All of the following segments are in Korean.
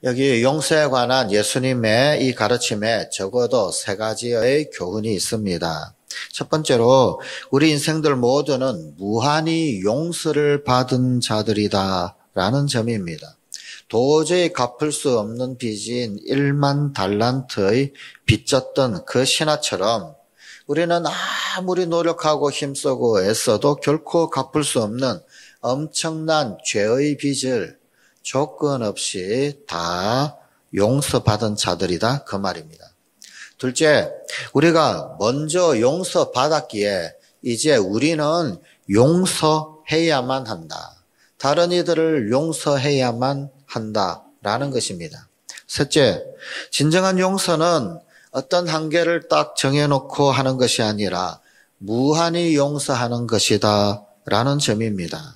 여기 용서에 관한 예수님의 이 가르침에 적어도 세 가지의 교훈이 있습니다. 첫 번째로 우리 인생들 모두는 무한히 용서를 받은 자들이다 라는 점입니다. 도저히 갚을 수 없는 빚인 1만 달란트의 빚졌던 그 신하처럼 우리는 아무리 노력하고 힘쓰고 애써도 결코 갚을 수 없는 엄청난 죄의 빚을 조건 없이 다 용서받은 자들이다 그 말입니다. 둘째, 우리가 먼저 용서받았기에 이제 우리는 용서해야만 한다. 다른 이들을 용서해야만 한다라는 것입니다. 셋째, 진정한 용서는 어떤 한계를 딱 정해놓고 하는 것이 아니라 무한히 용서하는 것이다 라는 점입니다.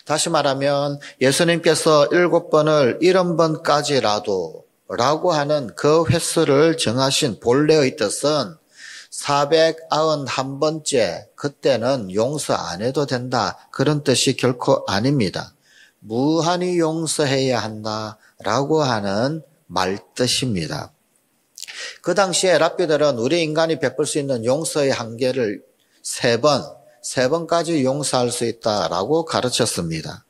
다시 말하면 예수님께서 7번을 70번까지라도 라고 하는 그 횟수를 정하신 본래의 뜻은 491번째 그때는 용서 안 해도 된다 그런 뜻이 결코 아닙니다. 무한히 용서해야 한다라고 하는 말뜻입니다. 그 당시에 랍비들은 우리 인간이 베풀 수 있는 용서의 한계를 3번까지 용서할 수 있다라고 가르쳤습니다.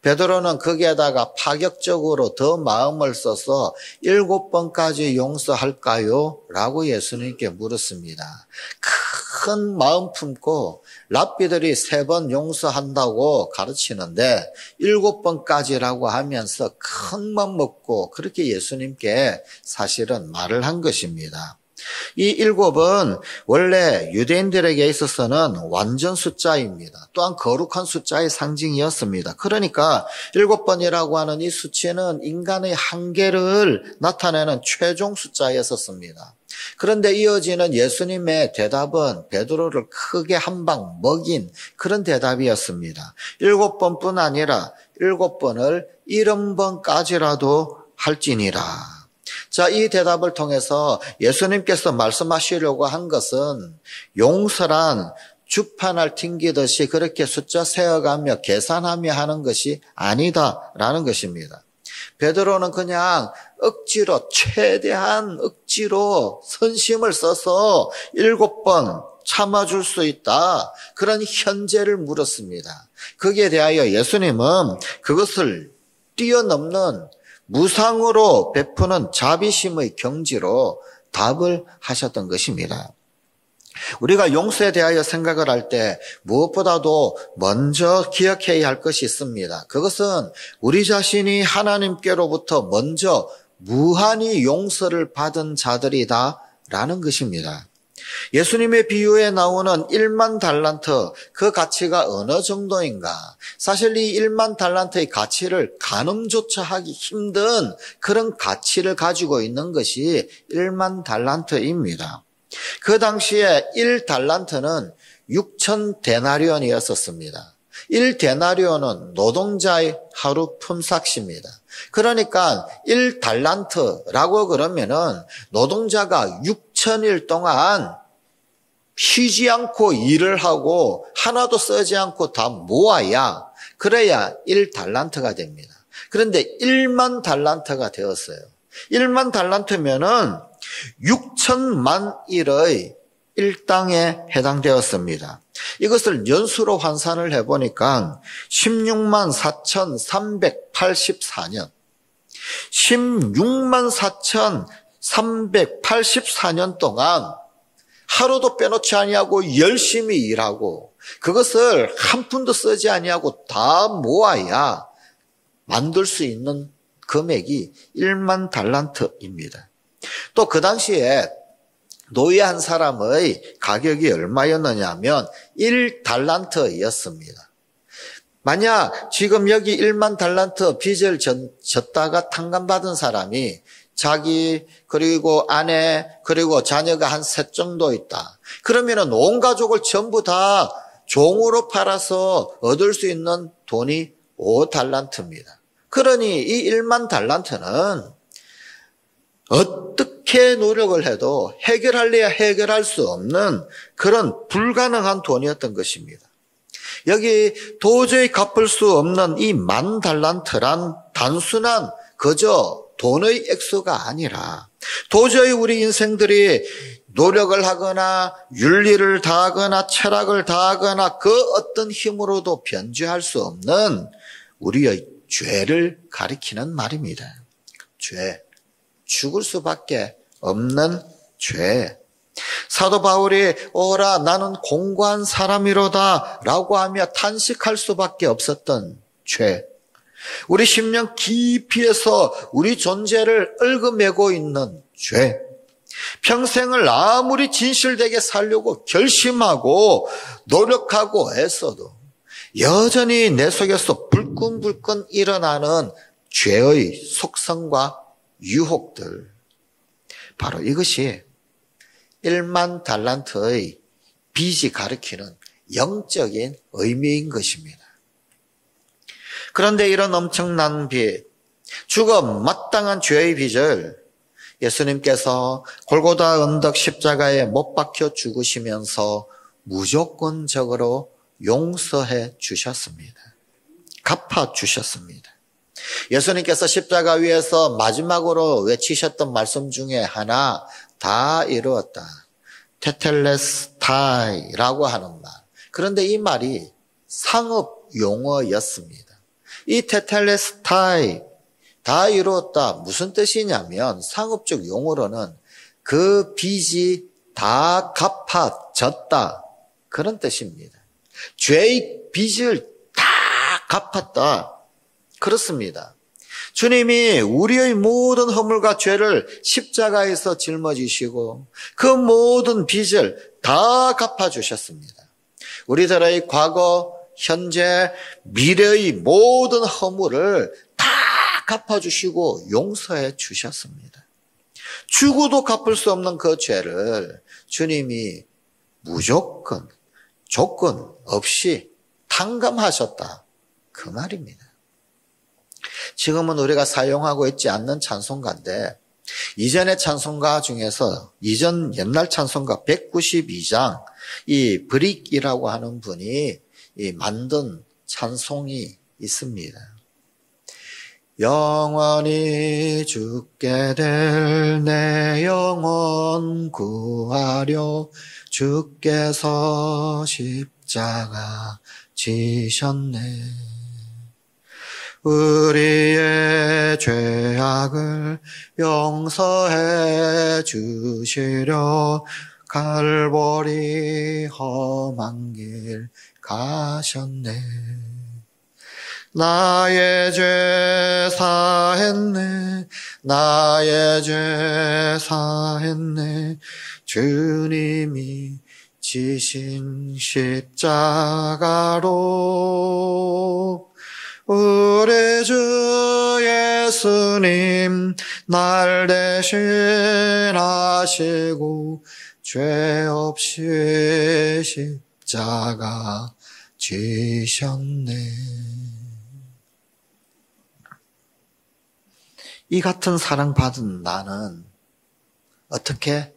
베드로는 거기에다가 파격적으로 더 마음을 써서 7번까지 용서할까요? 라고 예수님께 물었습니다. 큰 마음 품고 랍비들이 3번 용서한다고 가르치는데 7번까지라고 하면서 큰 맘 먹고 그렇게 예수님께 사실은 말을 한 것입니다. 이 7은 원래 유대인들에게 있어서는 완전 숫자입니다. 또한 거룩한 숫자의 상징이었습니다. 그러니까 7번이라고 하는 이 수치는 인간의 한계를 나타내는 최종 숫자였었습니다. 그런데 이어지는 예수님의 대답은 베드로를 크게 한 방 먹인 그런 대답이었습니다. 7번뿐 아니라 7번을 70번까지라도 할지니라. 자, 이 대답을 통해서 예수님께서 말씀하시려고 한 것은 용서란 주판을 튕기듯이 그렇게 숫자 세어가며 계산하며 하는 것이 아니다라는 것입니다. 베드로는 그냥 억지로 최대한 억지로 선심을 써서 7번 참아줄 수 있다. 그런 현재를 물었습니다. 거기에 대하여 예수님은 그것을 뛰어넘는 무상으로 베푸는 자비심의 경지로 답을 하셨던 것입니다. 우리가 용서에 대하여 생각을 할 때 무엇보다도 먼저 기억해야 할 것이 있습니다. 그것은 우리 자신이 하나님께로부터 먼저 무한히 용서를 받은 자들이다라는 것입니다. 예수님의 비유에 나오는 1만 달란트 그 가치가 어느 정도인가? 사실 이 1만 달란트의 가치를 가늠조차 하기 힘든 그런 가치를 가지고 있는 것이 1만 달란트입니다. 그 당시에 1달란트는 6천 데나리온이었습니다. 1데나리온은 노동자의 하루 품삯입니다. 그러니까 1달란트라고 그러면은 노동자가 6천일 동안 쉬지 않고 일을 하고 하나도 쓰지 않고 다 모아야 그래야 1달란트가 됩니다. 그런데 1만 달란트가 되었어요. 1만 달란트면은 6천만 일의 일당에 해당되었습니다. 이것을 연수로 환산을 해보니까 16만 4,384년 16만 4,384년 동안 하루도 빼놓지 아니하고 열심히 일하고 그것을 한 푼도 쓰지 아니하고 다 모아야 만들 수 있는 금액이 1만 달란트입니다. 또 그 당시에 노예 한 사람의 가격이 얼마였느냐 하면 1달란트였습니다. 만약 지금 여기 1만 달란트 빚을 졌다가 탕감받은 사람이 자기 그리고 아내 그리고 자녀가 한 셋 정도 있다. 그러면은 온 가족을 전부 다 종으로 팔아서 얻을 수 있는 돈이 5달란트입니다. 그러니 이 1만 달란트는 어떻게 노력을 해도 해결할래야 해결할 수 없는 그런 불가능한 돈이었던 것입니다. 여기 도저히 갚을 수 없는 이 10,000달란트란 단순한 그저 돈의 액수가 아니라 도저히 우리 인생들이 노력을 하거나 윤리를 다하거나 철학을 다하거나 그 어떤 힘으로도 변주할 수 없는 우리의 죄를 가리키는 말입니다. 죄, 죽을 수밖에 없는 죄. 사도 바울이 오라 나는 공고한 사람이로다 라고 하며 탄식할 수밖에 없었던 죄. 우리 심령 깊이에서 우리 존재를 얽어매고 있는 죄. 평생을 아무리 진실되게 살려고 결심하고 노력하고 애써도 여전히 내 속에서 불끈불끈 일어나는 죄의 속성과 유혹들. 바로 이것이 1만 달란트의 빚이 가리키는 영적인 의미인 것입니다. 그런데 이런 엄청난 빚, 죽어 마땅한 죄의 빚을 예수님께서 골고다 언덕 십자가에 못 박혀 죽으시면서 무조건적으로 용서해 주셨습니다. 갚아 주셨습니다. 예수님께서 십자가 위에서 마지막으로 외치셨던 말씀 중에 하나, 다 이루었다. 테텔레스타이라고 하는 말. 그런데 이 말이 상업 용어였습니다. 이 테텔레스타이, 다 이루었다. 무슨 뜻이냐면 상업적 용어로는 그 빚이 다 갚아졌다. 그런 뜻입니다. 죄의 빚을 다 갚았다. 그렇습니다. 주님이 우리의 모든 허물과 죄를 십자가에서 짊어지시고 그 모든 빚을 다 갚아주셨습니다. 우리들의 과거, 현재, 미래의 모든 허물을 다 갚아주시고 용서해 주셨습니다. 죽어도 갚을 수 없는 그 죄를 주님이 무조건, 조건 없이 탕감하셨다. 그 말입니다. 지금은 우리가 사용하고 있지 않는 찬송가인데 이전의 찬송가 중에서 옛날 찬송가 192장 이 브릭이라고 하는 분이 만든 찬송이 있습니다. 영원히 죽게 될 내 영혼 구하려 주께서 십자가 지셨네. 우리의 죄악을 용서해 주시려 갈보리 험한 길 가셨네. 나의 죄 사했네. 나의 죄 사했네. 주님이 지신 십자가로 우리 주 예수님 날 대신하시고 죄 없이 십자가 지셨네. 이 같은 사랑받은 나는 어떻게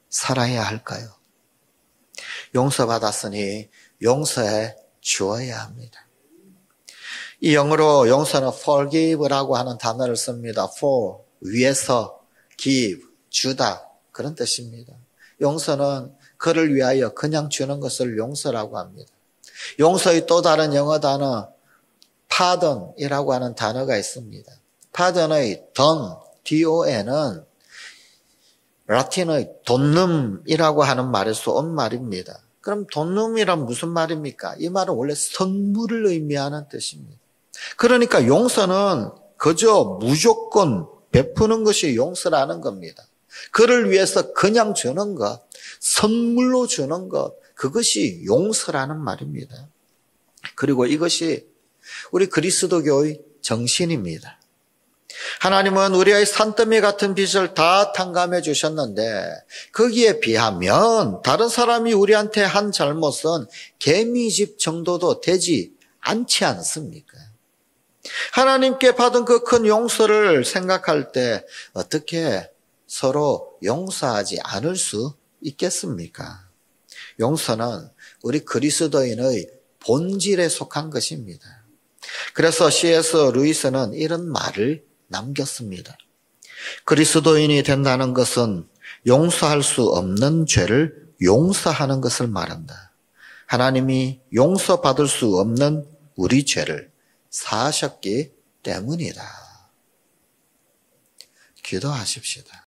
살아야 할까요? 용서받았으니 용서해 주어야 합니다. 이 영어로 용서는 forgive라고 하는 단어를 씁니다. for, 위에서, give, 주다. 그런 뜻입니다. 용서는 그를 위하여 그냥 주는 것을 용서라고 합니다. 용서의 또 다른 영어 단어 pardon이라고 하는 단어가 있습니다. pardon의 don, don은 라틴의 돈눔이라고 하는 말에서 온 말입니다. 그럼 돈눔이란 무슨 말입니까? 이 말은 원래 선물을 의미하는 뜻입니다. 그러니까 용서는 그저 무조건 베푸는 것이 용서라는 겁니다. 그를 위해서 그냥 주는 것, 선물로 주는 것, 그것이 용서라는 말입니다. 그리고 이것이 우리 그리스도교의 정신입니다. 하나님은 우리의 산더미 같은 빚을 다 탕감해 주셨는데 거기에 비하면 다른 사람이 우리한테 한 잘못은 개미집 정도도 되지 않지 않습니까? 하나님께 받은 그 큰 용서를 생각할 때 어떻게 서로 용서하지 않을 수 있겠습니까? 용서는 우리 그리스도인의 본질에 속한 것입니다. 그래서 C.S. 루이스는 이런 말을 남겼습니다. 그리스도인이 된다는 것은 용서할 수 없는 죄를 용서하는 것을 말한다. 하나님이 용서받을 수 없는 우리 죄를 사하셨기 때문이다. 기도하십시다.